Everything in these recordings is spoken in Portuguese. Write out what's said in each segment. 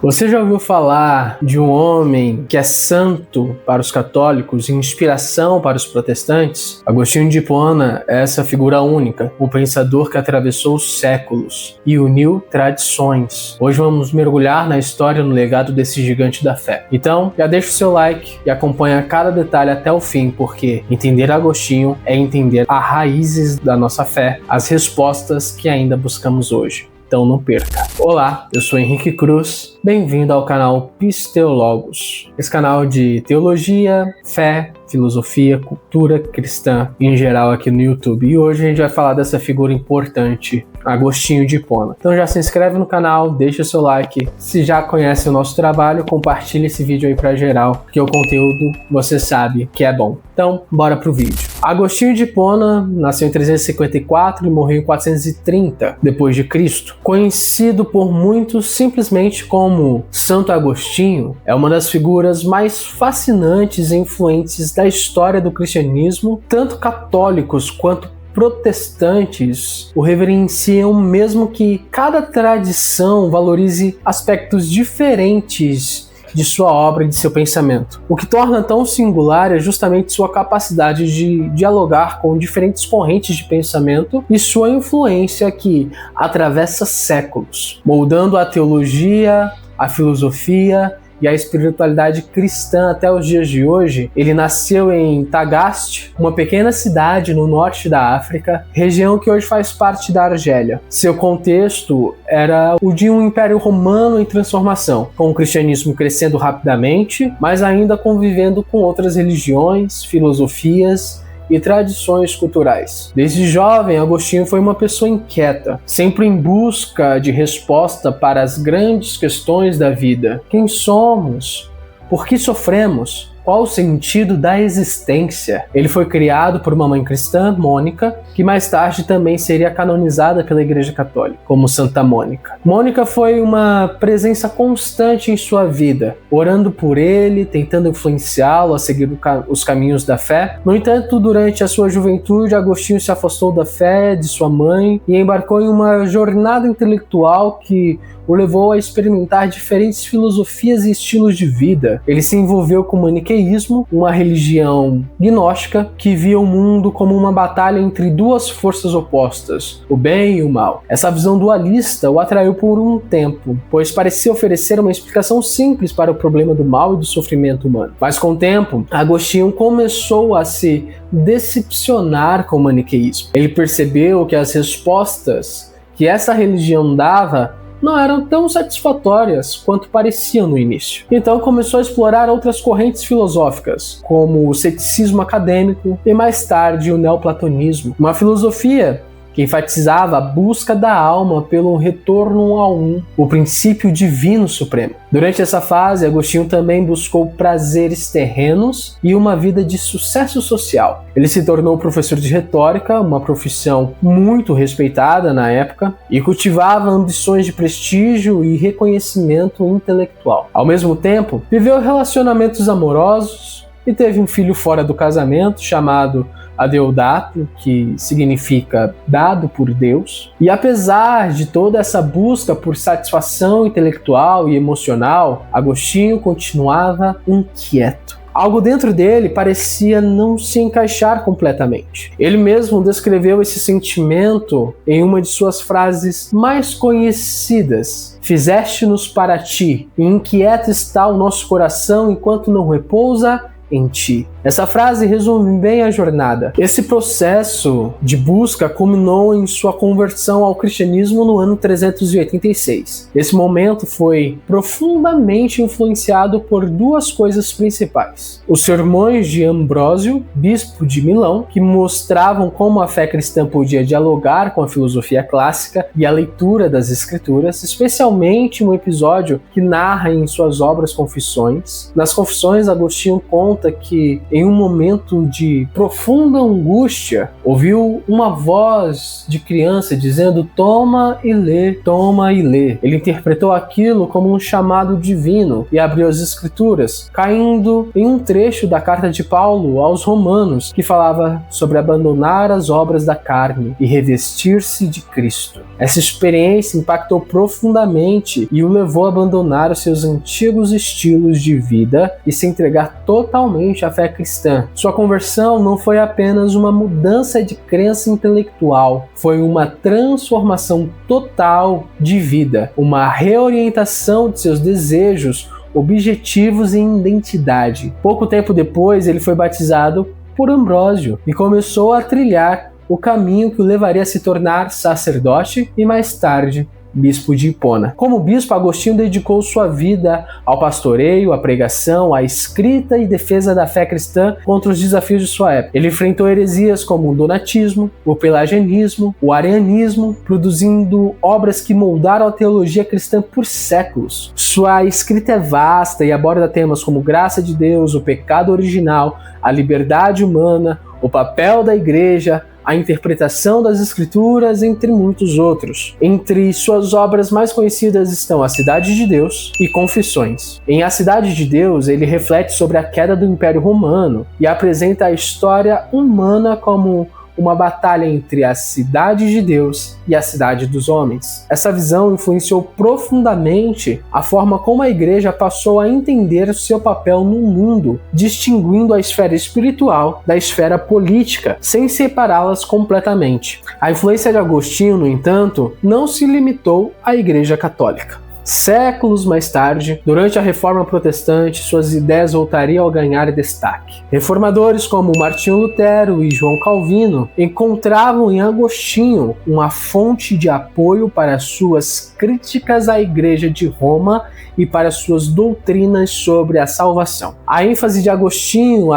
Você já ouviu falar de um homem que é santo para os católicos e inspiração para os protestantes? Agostinho de Hipona é essa figura única, um pensador que atravessou os séculos e uniu tradições. Hoje vamos mergulhar na história e no legado desse gigante da fé. Então, já deixa o seu like e acompanha cada detalhe até o fim, porque entender Agostinho é entender as raízes da nossa fé, as respostas que ainda buscamos hoje. Então não perca. Olá, eu sou Henrique Cruz, bem-vindo ao canal Pisteologos. Esse canal de teologia, fé, filosofia, cultura cristã em geral aqui no YouTube. E hoje a gente vai falar dessa figura importante, Agostinho de Hipona. Então já se inscreve no canal, deixa o seu like. Se já conhece o nosso trabalho, compartilha esse vídeo aí pra geral, porque o conteúdo você sabe que é bom. Então, bora pro vídeo. Agostinho de Hipona nasceu em 354 e morreu em 430 depois de Cristo. Conhecido por muitos simplesmente como Santo Agostinho, é uma das figuras mais fascinantes e influentes da história do cristianismo. Tanto católicos quanto protestantes o reverenciam, mesmo que cada tradição valorize aspectos diferentes de sua obra e de seu pensamento. O que torna tão singular é justamente sua capacidade de dialogar com diferentes correntes de pensamento e sua influência que atravessa séculos, moldando a teologia, a filosofia e a espiritualidade cristã até os dias de hoje. Ele nasceu em Tagaste, uma pequena cidade no norte da África, região que hoje faz parte da Argélia. Seu contexto era o de um império romano em transformação, com o cristianismo crescendo rapidamente, mas ainda convivendo com outras religiões, filosofias e tradições culturais. Desde jovem, Agostinho foi uma pessoa inquieta, sempre em busca de resposta para as grandes questões da vida. Quem somos? Por que sofremos? Qual o sentido da existência? Ele foi criado por uma mãe cristã, Mônica, que mais tarde também seria canonizada pela Igreja Católica, como Santa Mônica. Mônica foi uma presença constante em sua vida, orando por ele, tentando influenciá-lo a seguir os caminhos da fé. No entanto, durante a sua juventude, Agostinho se afastou da fé de sua mãe e embarcou em uma jornada intelectual que o levou a experimentar diferentes filosofias e estilos de vida. Ele se envolveu com o maniqueísmo, uma religião gnóstica que via o mundo como uma batalha entre duas forças opostas, o bem e o mal. Essa visão dualista o atraiu por um tempo, pois parecia oferecer uma explicação simples para o problema do mal e do sofrimento humano. Mas com o tempo, Agostinho começou a se decepcionar com o maniqueísmo. Ele percebeu que as respostas que essa religião dava não eram tão satisfatórias quanto pareciam no início. Então começou a explorar outras correntes filosóficas, como o ceticismo acadêmico e mais tarde o neoplatonismo, uma filosofia que enfatizava a busca da alma pelo retorno ao um, o princípio divino supremo. Durante essa fase, Agostinho também buscou prazeres terrenos e uma vida de sucesso social. Ele se tornou professor de retórica, uma profissão muito respeitada na época, e cultivava ambições de prestígio e reconhecimento intelectual. Ao mesmo tempo, viveu relacionamentos amorosos e teve um filho fora do casamento chamado Adeodato, que significa dado por Deus. E apesar de toda essa busca por satisfação intelectual e emocional, Agostinho continuava inquieto. Algo dentro dele parecia não se encaixar completamente. Ele mesmo descreveu esse sentimento em uma de suas frases mais conhecidas: "Fizeste-nos para ti, e inquieto está o nosso coração enquanto não repousa em ti." Essa frase resume bem a jornada. Esse processo de busca culminou em sua conversão ao cristianismo no ano 386. Esse momento foi profundamente influenciado por duas coisas principais: os sermões de Ambrósio, bispo de Milão, que mostravam como a fé cristã podia dialogar com a filosofia clássica, e a leitura das escrituras, especialmente um episódio que narra em suas obras Confissões. Nas Confissões, Agostinho conta que em um momento de profunda angústia, ouviu uma voz de criança dizendo: "Toma e lê, toma e lê." Ele interpretou aquilo como um chamado divino e abriu as escrituras, caindo em um trecho da carta de Paulo aos Romanos, que falava sobre abandonar as obras da carne e revestir-se de Cristo. Essa experiência impactou profundamente e o levou a abandonar os seus antigos estilos de vida e se entregar totalmente à fé cristã. Sua conversão não foi apenas uma mudança de crença intelectual, foi uma transformação total de vida, uma reorientação de seus desejos, objetivos e identidade. Pouco tempo depois, ele foi batizado por Ambrósio e começou a trilhar o caminho que o levaria a se tornar sacerdote e mais tarde bispo de Hipona. Como bispo, Agostinho dedicou sua vida ao pastoreio, à pregação, à escrita e defesa da fé cristã contra os desafios de sua época. Ele enfrentou heresias como o donatismo, o pelagianismo, o arianismo, produzindo obras que moldaram a teologia cristã por séculos. Sua escrita é vasta e aborda temas como graça de Deus, o pecado original, a liberdade humana, o papel da igreja, a interpretação das escrituras, entre muitos outros. Entre suas obras mais conhecidas estão A Cidade de Deus e Confissões. Em A Cidade de Deus, ele reflete sobre a queda do Império Romano e apresenta a história humana como uma batalha entre a cidade de Deus e a cidade dos homens. Essa visão influenciou profundamente a forma como a igreja passou a entender o seu papel no mundo, distinguindo a esfera espiritual da esfera política, sem separá-las completamente. A influência de Agostinho, no entanto, não se limitou à Igreja Católica. Séculos mais tarde, durante a Reforma Protestante, suas ideias voltariam a ganhar destaque. Reformadores como Martinho Lutero e João Calvino encontravam em Agostinho uma fonte de apoio para suas críticas à Igreja de Roma e para suas doutrinas sobre a salvação. A ênfase de Agostinho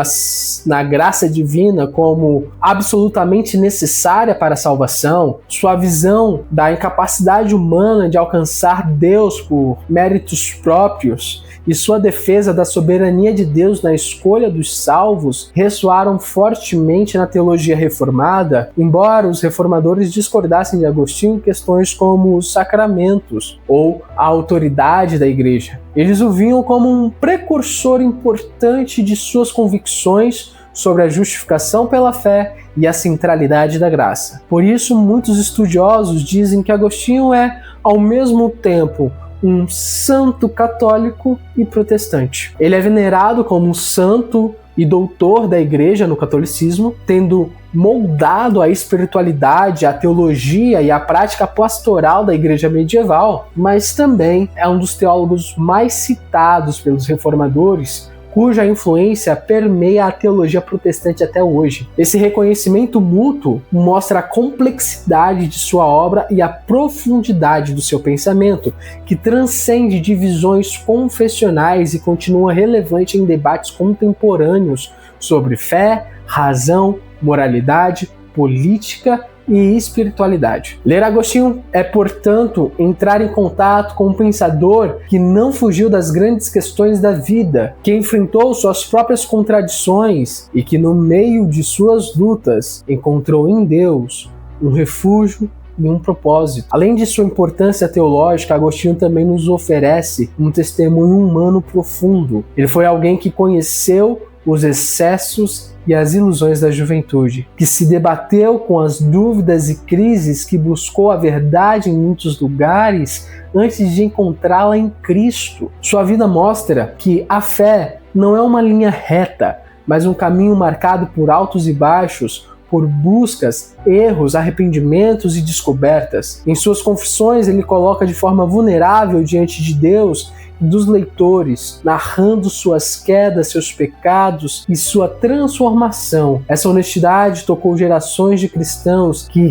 na graça divina como absolutamente necessária para a salvação, sua visão da incapacidade humana de alcançar Deus por méritos próprios e sua defesa da soberania de Deus na escolha dos salvos ressoaram fortemente na teologia reformada, embora os reformadores discordassem de Agostinho em questões como os sacramentos ou a autoridade da igreja. Eles o viam como um precursor importante de suas convicções sobre a justificação pela fé e a centralidade da graça. Por isso, muitos estudiosos dizem que Agostinho é, ao mesmo tempo, um santo católico e protestante. Ele é venerado como um santo e doutor da igreja no catolicismo, tendo moldado a espiritualidade, a teologia e a prática pastoral da igreja medieval, mas também é um dos teólogos mais citados pelos reformadores, cuja influência permeia a teologia protestante até hoje. Esse reconhecimento mútuo mostra a complexidade de sua obra e a profundidade do seu pensamento, que transcende divisões confessionais e continua relevante em debates contemporâneos sobre fé, razão, moralidade, política e espiritualidade. Ler Agostinho é, portanto, entrar em contato com um pensador que não fugiu das grandes questões da vida, que enfrentou suas próprias contradições e que, no meio de suas lutas, encontrou em Deus um refúgio e um propósito. Além de sua importância teológica, Agostinho também nos oferece um testemunho humano profundo. Ele foi alguém que conheceu os excessos e as ilusões da juventude, que se debateu com as dúvidas e crises, que buscou a verdade em muitos lugares antes de encontrá-la em Cristo. Sua vida mostra que a fé não é uma linha reta, mas um caminho marcado por altos e baixos, por buscas, erros, arrependimentos e descobertas. Em suas confissões, ele coloca de forma vulnerável diante de Deus e dos leitores, narrando suas quedas, seus pecados e sua transformação. Essa honestidade tocou gerações de cristãos que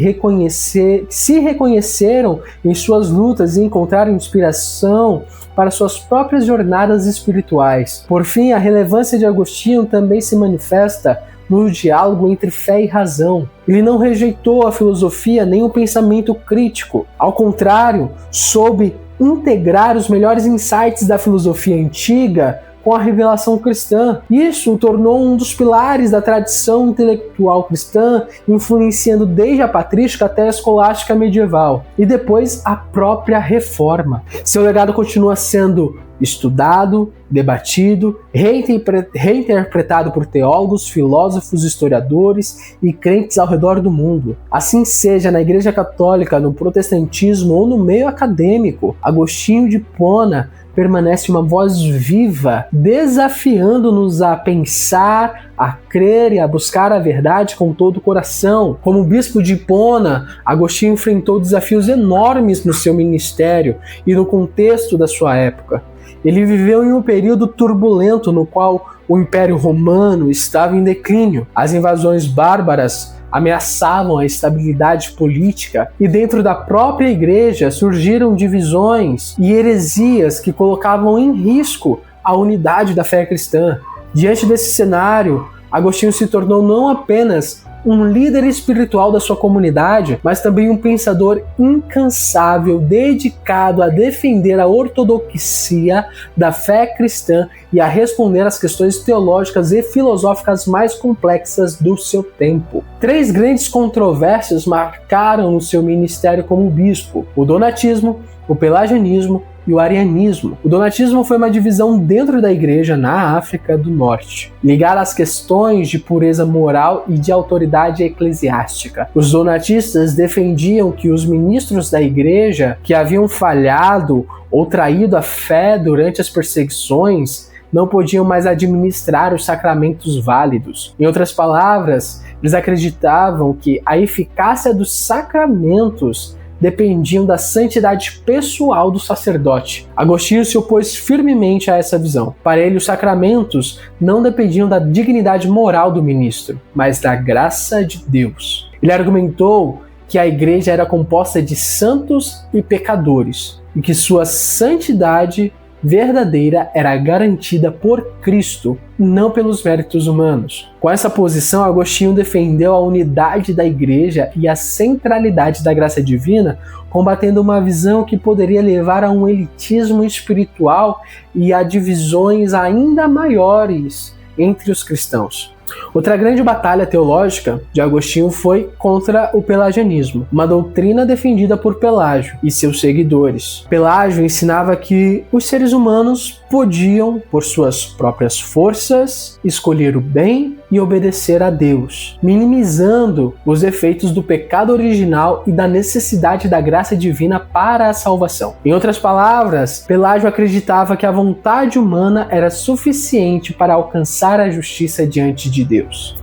se reconheceram em suas lutas e encontraram inspiração para suas próprias jornadas espirituais. Por fim, a relevância de Agostinho também se manifesta no diálogo entre fé e razão. Ele não rejeitou a filosofia nem o pensamento crítico. Ao contrário, soube integrar os melhores insights da filosofia antiga com a revelação cristã. Isso o tornou um dos pilares da tradição intelectual cristã, influenciando desde a patrística até a escolástica medieval, e depois a própria Reforma. Seu legado continua sendo estudado, debatido, reinterpretado por teólogos, filósofos, historiadores e crentes ao redor do mundo. Assim seja na Igreja Católica, no protestantismo ou no meio acadêmico, Agostinho de Hipona permanece uma voz viva, desafiando-nos a pensar, a crer e a buscar a verdade com todo o coração. Como bispo de Hipona, Agostinho enfrentou desafios enormes no seu ministério e no contexto da sua época. Ele viveu em um período turbulento no qual o Império Romano estava em declínio. As invasões bárbaras ameaçavam a estabilidade política e dentro da própria igreja surgiram divisões e heresias que colocavam em risco a unidade da fé cristã. Diante desse cenário, Agostinho se tornou não apenas um líder espiritual da sua comunidade, mas também um pensador incansável, dedicado a defender a ortodoxia da fé cristã e a responder às questões teológicas e filosóficas mais complexas do seu tempo. 3 grandes controvérsias marcaram o seu ministério como bispo: o donatismo, o pelagianismo e o arianismo. O donatismo foi uma divisão dentro da igreja na África do Norte, ligada às questões de pureza moral e de autoridade eclesiástica. Os donatistas defendiam que os ministros da igreja que haviam falhado ou traído a fé durante as perseguições não podiam mais administrar os sacramentos válidos. Em outras palavras, eles acreditavam que a eficácia dos sacramentos dependiam da santidade pessoal do sacerdote. Agostinho se opôs firmemente a essa visão. Para ele, os sacramentos não dependiam da dignidade moral do ministro, mas da graça de Deus. Ele argumentou que a igreja era composta de santos e pecadores, e que sua santidade verdadeira era garantida por Cristo, não pelos méritos humanos. Com essa posição, Agostinho defendeu a unidade da igreja e a centralidade da graça divina, combatendo uma visão que poderia levar a um elitismo espiritual e a divisões ainda maiores entre os cristãos. Outra grande batalha teológica de Agostinho foi contra o pelagianismo, uma doutrina defendida por Pelágio e seus seguidores. Pelágio ensinava que os seres humanos podiam, por suas próprias forças, escolher o bem e obedecer a Deus, minimizando os efeitos do pecado original e da necessidade da graça divina para a salvação. Em outras palavras, Pelágio acreditava que a vontade humana era suficiente para alcançar a justiça diante de Deus.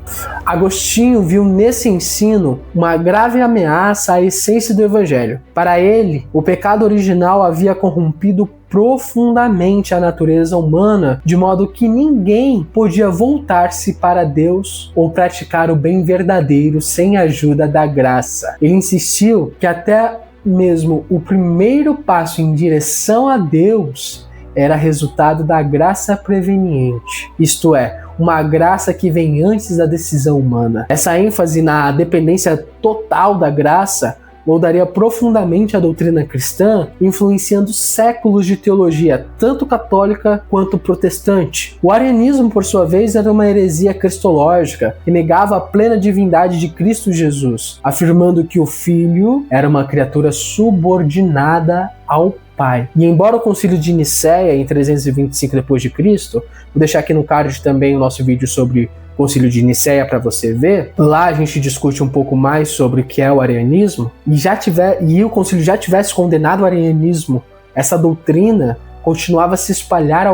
Agostinho viu nesse ensino uma grave ameaça à essência do Evangelho. Para ele, o pecado original havia corrompido profundamente a natureza humana, de modo que ninguém podia voltar-se para Deus ou praticar o bem verdadeiro sem a ajuda da graça. Ele insistiu que até mesmo o primeiro passo em direção a Deus era resultado da graça preveniente, isto é, uma graça que vem antes da decisão humana. Essa ênfase na dependência total da graça moldaria profundamente a doutrina cristã, influenciando séculos de teologia, tanto católica quanto protestante. O arianismo, por sua vez, era uma heresia cristológica que negava a plena divindade de Cristo Jesus, afirmando que o Filho era uma criatura subordinada ao Pai. E embora o Concílio de Nicéia, em 325 d.C., vou deixar aqui no card também o nosso vídeo sobre o Concílio de Nicéia para você ver, lá a gente discute um pouco mais sobre o que é o arianismo, e o Concílio já tivesse condenado o arianismo, essa doutrina continuava a se espalhar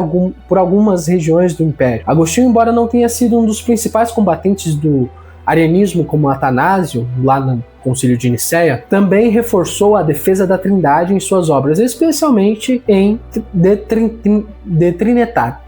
por algumas regiões do Império. Agostinho, embora não tenha sido um dos principais combatentes do arianismo como Atanásio, lá no Concílio de Nicéia, também reforçou a defesa da Trindade em suas obras, especialmente em De Trinitate,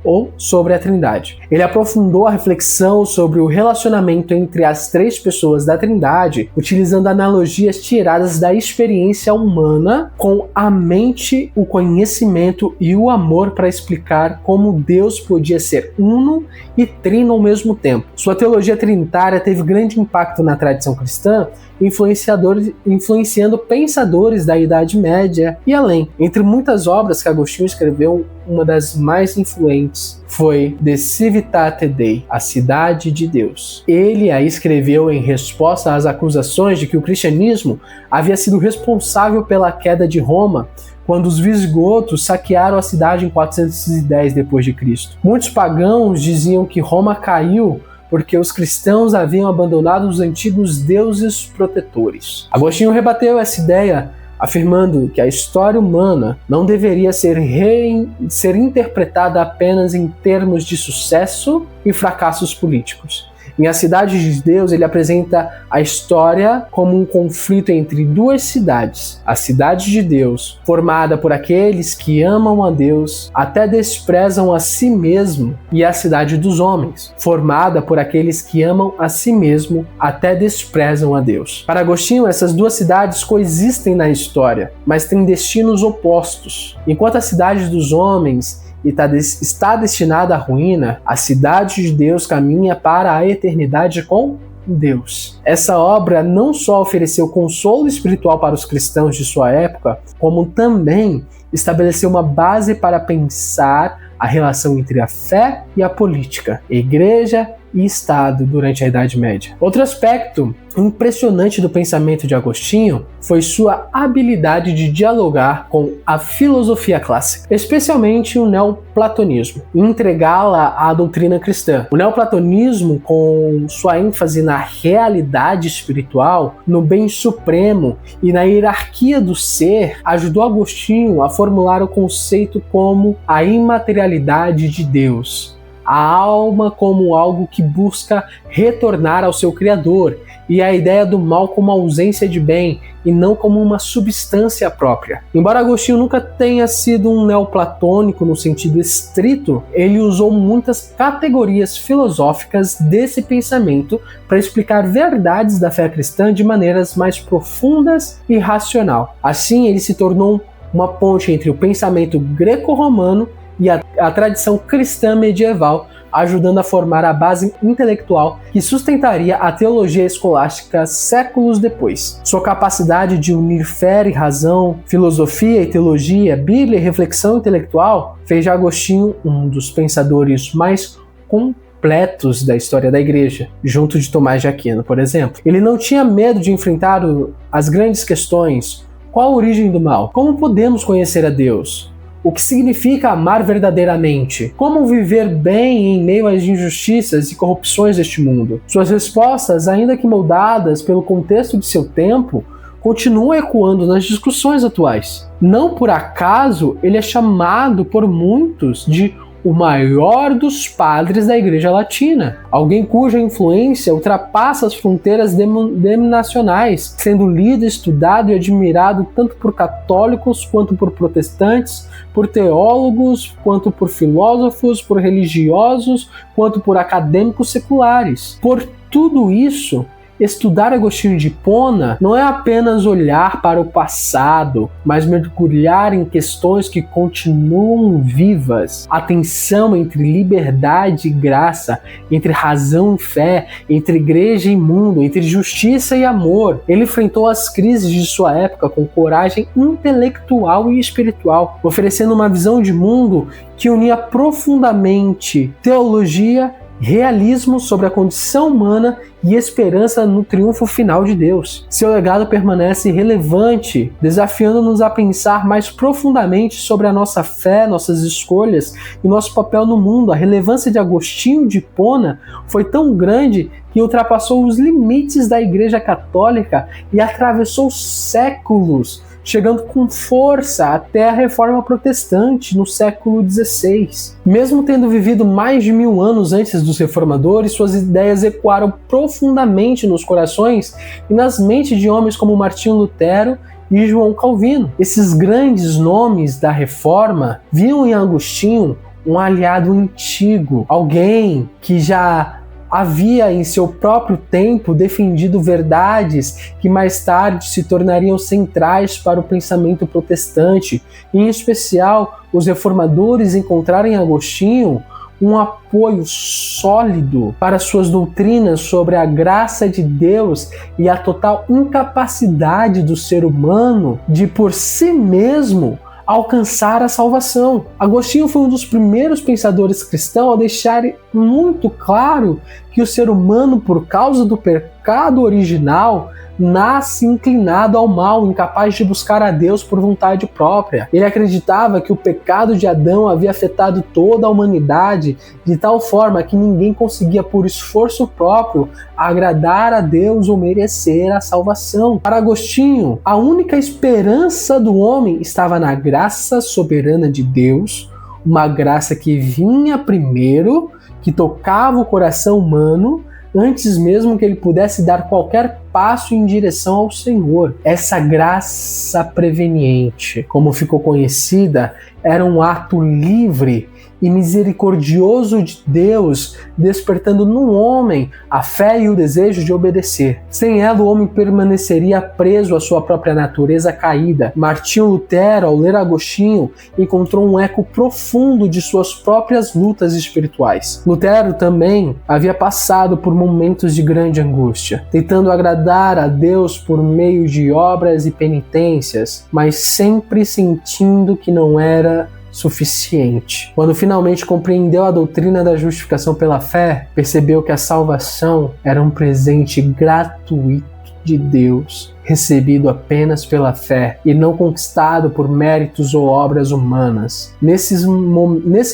ou sobre a Trindade. Ele aprofundou a reflexão sobre o relacionamento entre as 3 pessoas da Trindade, utilizando analogias tiradas da experiência humana com a mente, o conhecimento e o amor para explicar como Deus podia ser uno e trino ao mesmo tempo. Sua teologia trinitária teve grande impacto na tradição cristã, influenciando pensadores da Idade Média e além. Entre muitas obras que Agostinho escreveu, uma das mais influentes foi De Civitate Dei, a cidade de Deus. Ele a escreveu em resposta às acusações de que o cristianismo havia sido responsável pela queda de Roma quando os visigodos saquearam a cidade em 410 d.C. Muitos pagãos diziam que Roma caiu porque os cristãos haviam abandonado os antigos deuses protetores. Agostinho rebateu essa ideia, afirmando que a história humana não deveria ser interpretada apenas em termos de sucesso e fracassos políticos. Em A Cidade de Deus, ele apresenta a história como um conflito entre duas cidades. A cidade de Deus, formada por aqueles que amam a Deus, até desprezam a si mesmo, e a cidade dos homens, formada por aqueles que amam a si mesmo, até desprezam a Deus. Para Agostinho, essas duas cidades coexistem na história, mas têm destinos opostos. Enquanto a cidade dos homens está destinada à ruína, a cidade de Deus caminha para a eternidade com Deus. Essa obra não só ofereceu consolo espiritual para os cristãos de sua época, como também estabeleceu uma base para pensar a relação entre a fé e a política, igreja e Estado durante a Idade Média. Outro aspecto impressionante do pensamento de Agostinho foi sua habilidade de dialogar com a filosofia clássica, especialmente o neoplatonismo, e entregá-la à doutrina cristã. O neoplatonismo, com sua ênfase na realidade espiritual, no bem supremo e na hierarquia do ser, ajudou Agostinho a formular o conceito como a imaterialidade de Deus, a alma como algo que busca retornar ao seu Criador, e a ideia do mal como ausência de bem e não como uma substância própria. Embora Agostinho nunca tenha sido um neoplatônico no sentido estrito, ele usou muitas categorias filosóficas desse pensamento para explicar verdades da fé cristã de maneiras mais profundas e racional. Assim, ele se tornou uma ponte entre o pensamento greco-romano e a tradição cristã medieval, ajudando a formar a base intelectual que sustentaria a teologia escolástica séculos depois. Sua capacidade de unir fé e razão, filosofia e teologia, Bíblia e reflexão intelectual fez de Agostinho um dos pensadores mais completos da história da igreja, junto de Tomás de Aquino, por exemplo. Ele não tinha medo de enfrentar as grandes questões: qual a origem do mal? Como podemos conhecer a Deus? O que significa amar verdadeiramente? Como viver bem em meio às injustiças e corrupções deste mundo? Suas respostas, ainda que moldadas pelo contexto de seu tempo, continuam ecoando nas discussões atuais. Não por acaso ele é chamado por muitos de o maior dos padres da Igreja Latina, alguém cuja influência ultrapassa as fronteiras denominacionais, sendo lido, estudado e admirado tanto por católicos quanto por protestantes, por teólogos, quanto por filósofos, por religiosos, quanto por acadêmicos seculares. Por tudo isso, estudar Agostinho de Hipona não é apenas olhar para o passado, mas mergulhar em questões que continuam vivas. A tensão entre liberdade e graça, entre razão e fé, entre igreja e mundo, entre justiça e amor. Ele enfrentou as crises de sua época com coragem intelectual e espiritual, oferecendo uma visão de mundo que unia profundamente teologia, realismo sobre a condição humana e esperança no triunfo final de Deus. Seu legado permanece relevante, desafiando-nos a pensar mais profundamente sobre a nossa fé, nossas escolhas e nosso papel no mundo. A relevância de Agostinho de Hipona foi tão grande que ultrapassou os limites da Igreja Católica e atravessou séculos, chegando com força até a Reforma Protestante no século XVI. Mesmo tendo vivido mais de 1000 anos antes dos reformadores, suas ideias ecoaram profundamente nos corações e nas mentes de homens como Martinho Lutero e João Calvino. Esses grandes nomes da Reforma viam em Agostinho um aliado antigo, alguém que já havia em seu próprio tempo defendido verdades que mais tarde se tornariam centrais para o pensamento protestante, e em especial os reformadores encontraram em Agostinho um apoio sólido para suas doutrinas sobre a graça de Deus e a total incapacidade do ser humano de por si mesmo alcançar a salvação. Agostinho foi um dos primeiros pensadores cristãos a deixar muito claro que o ser humano, por causa do pecado original, nasce inclinado ao mal, incapaz de buscar a Deus por vontade própria. Ele acreditava que o pecado de Adão havia afetado toda a humanidade de tal forma que ninguém conseguia, por esforço próprio, agradar a Deus ou merecer a salvação. Para Agostinho, a única esperança do homem estava na graça soberana de Deus, uma graça que vinha primeiro, que tocava o coração humano, antes mesmo que ele pudesse dar qualquer passo em direção ao Senhor. Essa graça preveniente, como ficou conhecida, era um ato livre e misericordioso de Deus, despertando no homem a fé e o desejo de obedecer. Sem ela, o homem permaneceria preso à sua própria natureza caída. Martinho Lutero, ao ler Agostinho, encontrou um eco profundo de suas próprias lutas espirituais. Lutero também havia passado por momentos de grande angústia, tentando agradar a Deus por meio de obras e penitências, mas sempre sentindo que não era suficiente. Quando finalmente compreendeu a doutrina da justificação pela fé, percebeu que a salvação era um presente gratuito de Deus, recebido apenas pela fé e não conquistado por méritos ou obras humanas. Nesse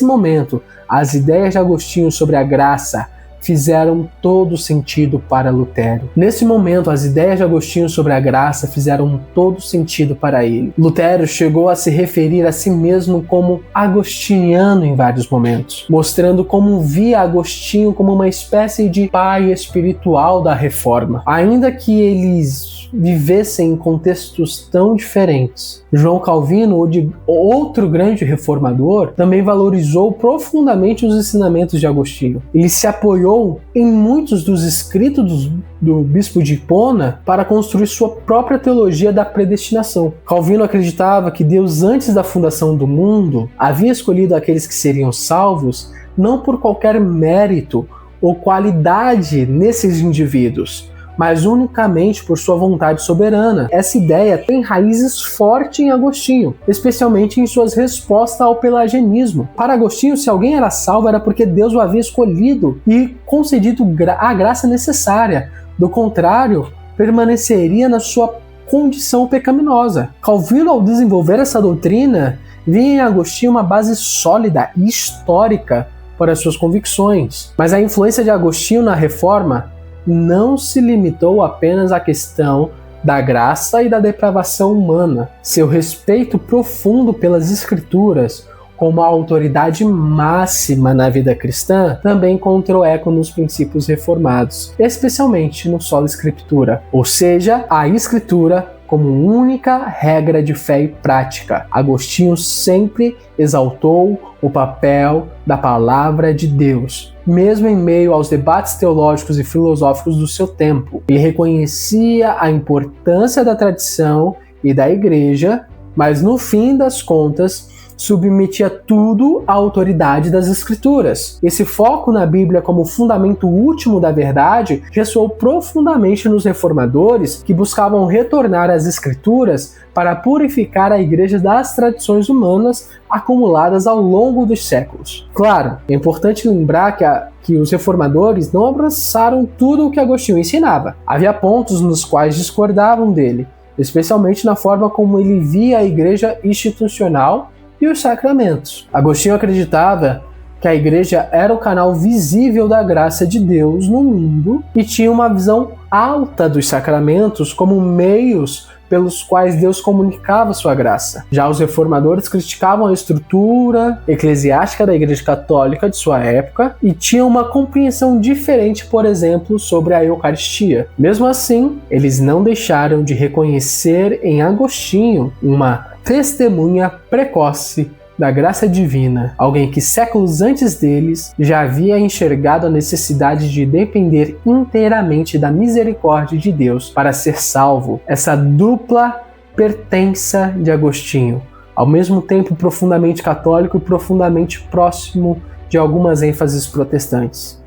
momento, as ideias de Agostinho sobre a graça fizeram todo sentido para Lutero. Nesse momento, as ideias de Agostinho sobre a graça fizeram todo sentido para ele. Lutero chegou a se referir a si mesmo como agostiniano em vários momentos, mostrando como via Agostinho como uma espécie de pai espiritual da Reforma. Ainda que eles vivessem em contextos tão diferentes, João Calvino, outro grande reformador, também valorizou profundamente os ensinamentos de Agostinho. Ele se apoiou em muitos dos escritos do bispo de Hipona para construir sua própria teologia da predestinação. Calvino acreditava que Deus, antes da fundação do mundo, havia escolhido aqueles que seriam salvos não por qualquer mérito ou qualidade nesses indivíduos, mas unicamente por sua vontade soberana. Essa ideia tem raízes fortes em Agostinho, especialmente em suas respostas ao pelagianismo. Para Agostinho, se alguém era salvo era porque Deus o havia escolhido e concedido a graça necessária. Do contrário, permaneceria na sua condição pecaminosa. Calvino, ao desenvolver essa doutrina, via em Agostinho uma base sólida e histórica para suas convicções. Mas a influência de Agostinho na Reforma não se limitou apenas à questão da graça e da depravação humana. Seu respeito profundo pelas Escrituras, como a autoridade máxima na vida cristã, também encontrou eco nos princípios reformados, especialmente no Sola Scriptura, ou seja, a Escritura como única regra de fé e prática. Agostinho sempre exaltou o papel da palavra de Deus, mesmo em meio aos debates teológicos e filosóficos do seu tempo. Ele reconhecia a importância da tradição e da igreja, mas no fim das contas, submetia tudo à autoridade das Escrituras. Esse foco na Bíblia como fundamento último da verdade ressoou profundamente nos reformadores que buscavam retornar às Escrituras para purificar a igreja das tradições humanas acumuladas ao longo dos séculos. Claro, é importante lembrar que os reformadores não abraçaram tudo o que Agostinho ensinava. Havia pontos nos quais discordavam dele, especialmente na forma como ele via a igreja institucional e os sacramentos. Agostinho acreditava que a igreja era o canal visível da graça de Deus no mundo e tinha uma visão alta dos sacramentos como meios pelos quais Deus comunicava sua graça. Já os reformadores criticavam a estrutura eclesiástica da Igreja Católica de sua época e tinham uma compreensão diferente, por exemplo, sobre a Eucaristia. Mesmo assim, eles não deixaram de reconhecer em Agostinho uma testemunha precoce da graça divina, alguém que séculos antes deles já havia enxergado a necessidade de depender inteiramente da misericórdia de Deus para ser salvo. Essa dupla pertença de Agostinho, ao mesmo tempo profundamente católico e profundamente próximo de algumas ênfases protestantes,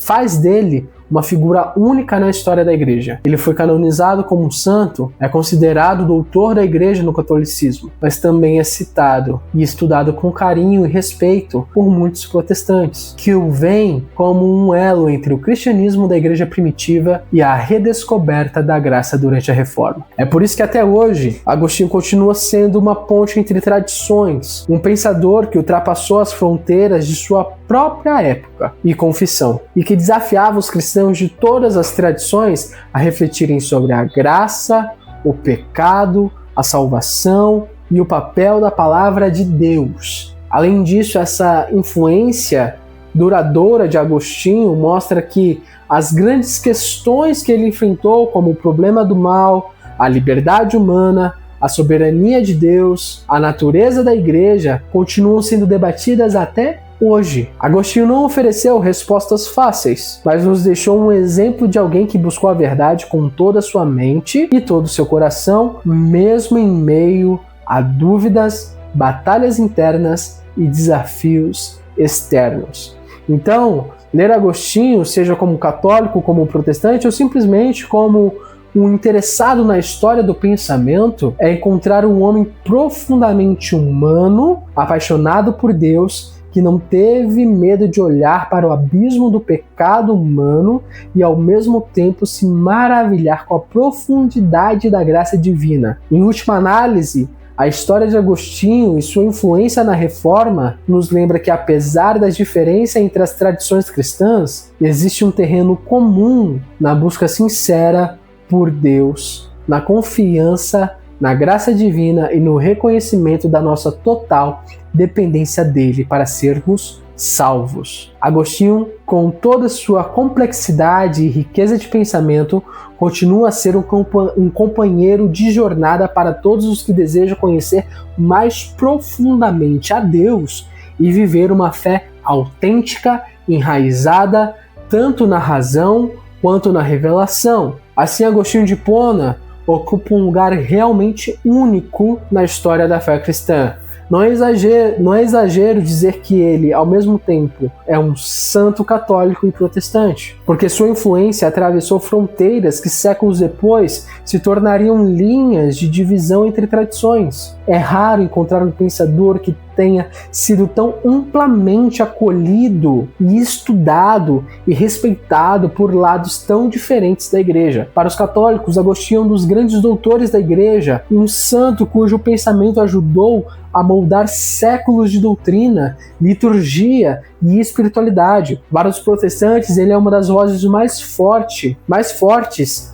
faz dele uma figura única na história da igreja. Ele foi canonizado como um santo, é considerado doutor da igreja no catolicismo, mas também é citado e estudado com carinho e respeito por muitos protestantes, que o veem como um elo entre o cristianismo da igreja primitiva e a redescoberta da graça durante a Reforma. É por isso que até hoje, Agostinho continua sendo uma ponte entre tradições, um pensador que ultrapassou as fronteiras de sua própria época e confissão, e que desafiava os cristãos de todas as tradições a refletirem sobre a graça, o pecado, a salvação e o papel da palavra de Deus. Além disso, essa influência duradoura de Agostinho mostra que as grandes questões que ele enfrentou, como o problema do mal, a liberdade humana, a soberania de Deus, a natureza da igreja, continuam sendo debatidas até hoje. Agostinho não ofereceu respostas fáceis, mas nos deixou um exemplo de alguém que buscou a verdade com toda a sua mente e todo o seu coração, mesmo em meio a dúvidas, batalhas internas e desafios externos. Então, ler Agostinho, seja como católico, como protestante ou simplesmente como um interessado na história do pensamento, é encontrar um homem profundamente humano, apaixonado por Deus, que não teve medo de olhar para o abismo do pecado humano e ao mesmo tempo se maravilhar com a profundidade da graça divina. Em última análise, a história de Agostinho e sua influência na Reforma nos lembra que, apesar das diferenças entre as tradições cristãs, existe um terreno comum na busca sincera por Deus, na confiança, na graça divina e no reconhecimento da nossa total dependência dele para sermos salvos. Agostinho, com toda sua complexidade e riqueza de pensamento, continua a ser um companheiro de jornada para todos os que desejam conhecer mais profundamente a Deus e viver uma fé autêntica, enraizada tanto na razão quanto na revelação. Assim, Agostinho de Hipona ocupa um lugar realmente único na história da fé cristã. Não é exagero dizer que ele, ao mesmo tempo, é um santo católico e protestante, porque sua influência atravessou fronteiras que séculos depois se tornariam linhas de divisão entre tradições. É raro encontrar um pensador que tenha sido tão amplamente acolhido e estudado e respeitado por lados tão diferentes da igreja. Para os católicos, Agostinho é um dos grandes doutores da igreja, um santo cujo pensamento ajudou a moldar séculos de doutrina, liturgia e espiritualidade. Para os protestantes, ele é uma das vozes mais fortes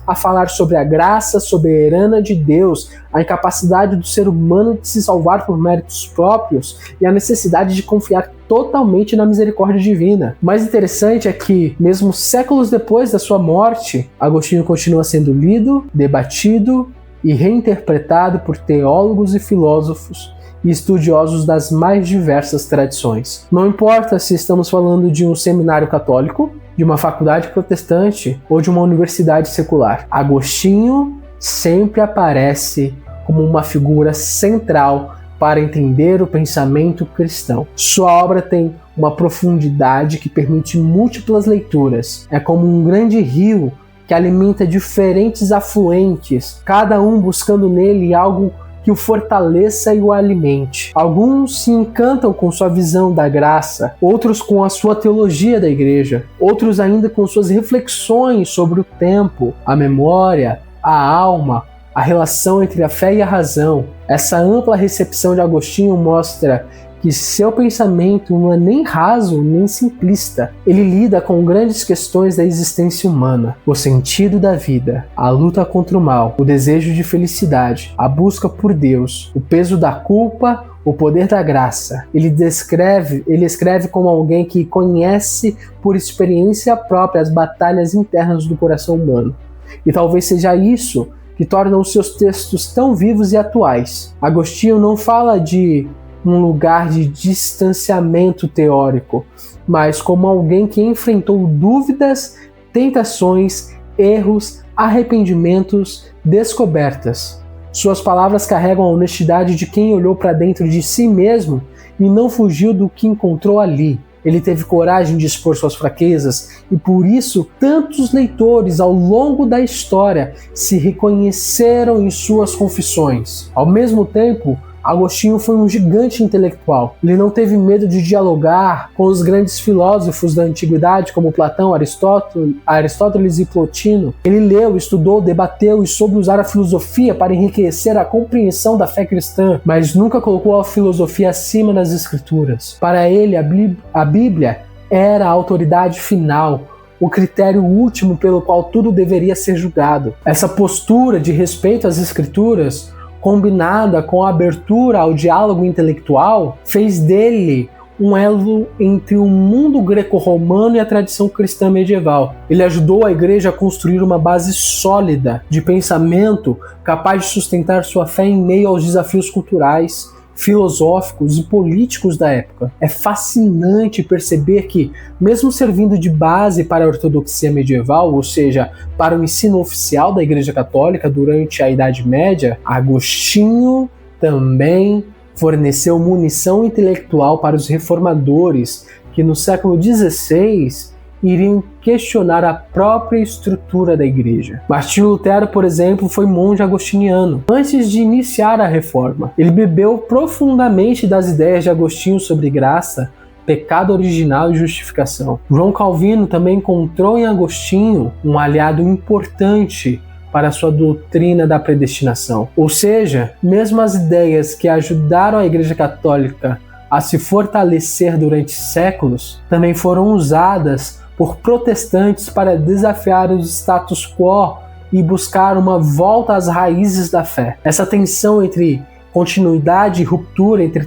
a falar sobre a graça soberana de Deus, a incapacidade do ser humano de se salvar por méritos próprios e a necessidade de confiar totalmente na misericórdia divina. O mais interessante é que, mesmo séculos depois da sua morte, Agostinho continua sendo lido, debatido e reinterpretado por teólogos e filósofos e estudiosos das mais diversas tradições. Não importa se estamos falando de um seminário católico, de uma faculdade protestante ou de uma universidade secular, Agostinho sempre aparece como uma figura central para entender o pensamento cristão. Sua obra tem uma profundidade que permite múltiplas leituras. É como um grande rio que alimenta diferentes afluentes, cada um buscando nele algo que o fortaleça e o alimente. Alguns se encantam com sua visão da graça, outros com a sua teologia da igreja, outros ainda com suas reflexões sobre o tempo, a memória, a alma, a relação entre a fé e a razão. Essa ampla recepção de Agostinho mostra que seu pensamento não é nem raso nem simplista. Ele lida com grandes questões da existência humana, o sentido da vida, a luta contra o mal, o desejo de felicidade, a busca por Deus, o peso da culpa, o poder da graça. Ele escreve como alguém que conhece por experiência própria as batalhas internas do coração humano. E talvez seja isso que torna os seus textos tão vivos e atuais. Agostinho não fala de um lugar de distanciamento teórico, mas como alguém que enfrentou dúvidas, tentações, erros, arrependimentos, descobertas. Suas palavras carregam a honestidade de quem olhou para dentro de si mesmo e não fugiu do que encontrou ali. ele teve coragem de expor suas fraquezas e por isso tantos leitores ao longo da história se reconheceram em suas confissões. Ao mesmo tempo, Agostinho foi um gigante intelectual. Ele não teve medo de dialogar com os grandes filósofos da antiguidade como Platão, Aristóteles e Plotino. Ele leu, estudou, debateu e soube usar a filosofia para enriquecer a compreensão da fé cristã, mas nunca colocou a filosofia acima das escrituras. Para ele, a Bíblia era a autoridade final, o critério último pelo qual tudo deveria ser julgado. Essa postura de respeito às escrituras, combinada com a abertura ao diálogo intelectual, fez dele um elo entre o mundo greco-romano e a tradição cristã medieval. Ele ajudou a igreja a construir uma base sólida de pensamento capaz de sustentar sua fé em meio aos desafios culturais, filosóficos e políticos da época. É fascinante perceber que, mesmo servindo de base para a ortodoxia medieval, ou seja, para o ensino oficial da Igreja Católica durante a Idade Média, Agostinho também forneceu munição intelectual para os reformadores que no século XVI iriam questionar a própria estrutura da igreja. Martinho Lutero, por exemplo, foi monge agostiniano. Antes de iniciar a reforma, ele bebeu profundamente das ideias de Agostinho sobre graça, pecado original e justificação. João Calvino também encontrou em Agostinho um aliado importante para sua doutrina da predestinação. Ou seja, mesmo as ideias que ajudaram a Igreja Católica a se fortalecer durante séculos, também foram usadas por protestantes para desafiar o status quo e buscar uma volta às raízes da fé. Essa tensão entre continuidade e ruptura, entre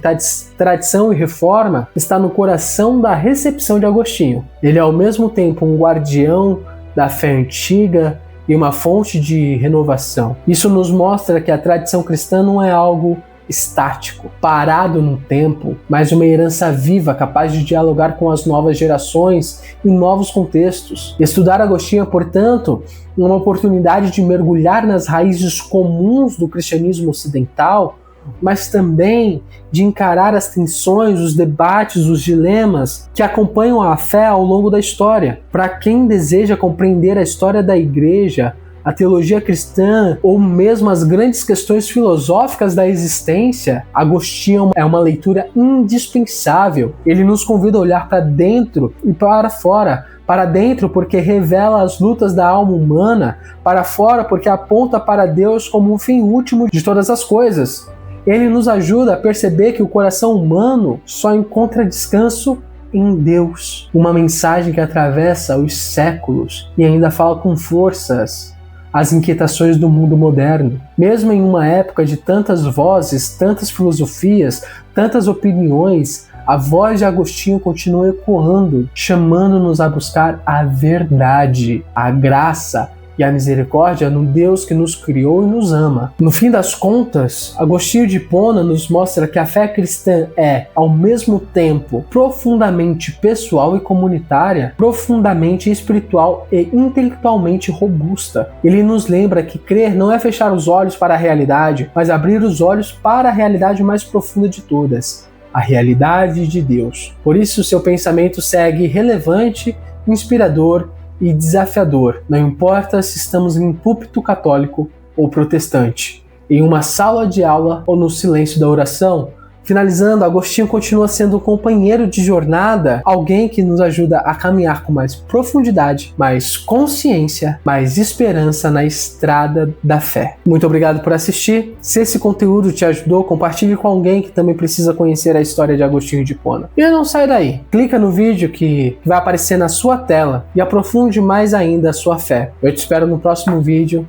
tradição e reforma, está no coração da recepção de Agostinho. Ele é ao mesmo tempo um guardião da fé antiga e uma fonte de renovação. Isso nos mostra que a tradição cristã não é algo estático, parado no tempo, mas uma herança viva, capaz de dialogar com as novas gerações em novos contextos. Estudar Agostinho é, portanto, uma oportunidade de mergulhar nas raízes comuns do cristianismo ocidental, mas também de encarar as tensões, os debates, os dilemas que acompanham a fé ao longo da história. Para quem deseja compreender a história da igreja, a teologia cristã ou mesmo as grandes questões filosóficas da existência, Agostinho é uma leitura indispensável. Ele nos convida a olhar para dentro e para fora. Para dentro porque revela as lutas da alma humana, para fora porque aponta para Deus como o fim último de todas as coisas. Ele nos ajuda a perceber que o coração humano só encontra descanso em Deus. Uma mensagem que atravessa os séculos e ainda fala com forças as inquietações do mundo moderno. Mesmo em uma época de tantas vozes, tantas filosofias, tantas opiniões, a voz de Agostinho continua ecoando, chamando-nos a buscar a verdade, a graça e a misericórdia no Deus que nos criou e nos ama. No fim das contas, Agostinho de Hipona nos mostra que a fé cristã é, ao mesmo tempo, profundamente pessoal e comunitária, profundamente espiritual e intelectualmente robusta. Ele nos lembra que crer não é fechar os olhos para a realidade, mas abrir os olhos para a realidade mais profunda de todas, a realidade de Deus. Por isso, seu pensamento segue relevante, inspirador e desafiador, não importa se estamos em um púlpito católico ou protestante, em uma sala de aula ou no silêncio da oração. Finalizando, Agostinho continua sendo um companheiro de jornada, alguém que nos ajuda a caminhar com mais profundidade, mais consciência, mais esperança na estrada da fé. Muito obrigado por assistir. Se esse conteúdo te ajudou, compartilhe com alguém que também precisa conhecer a história de Agostinho de Hipona. E não sai daí. Clica no vídeo que vai aparecer na sua tela e aprofunde mais ainda a sua fé. Eu te espero no próximo vídeo.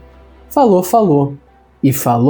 Falou e falou.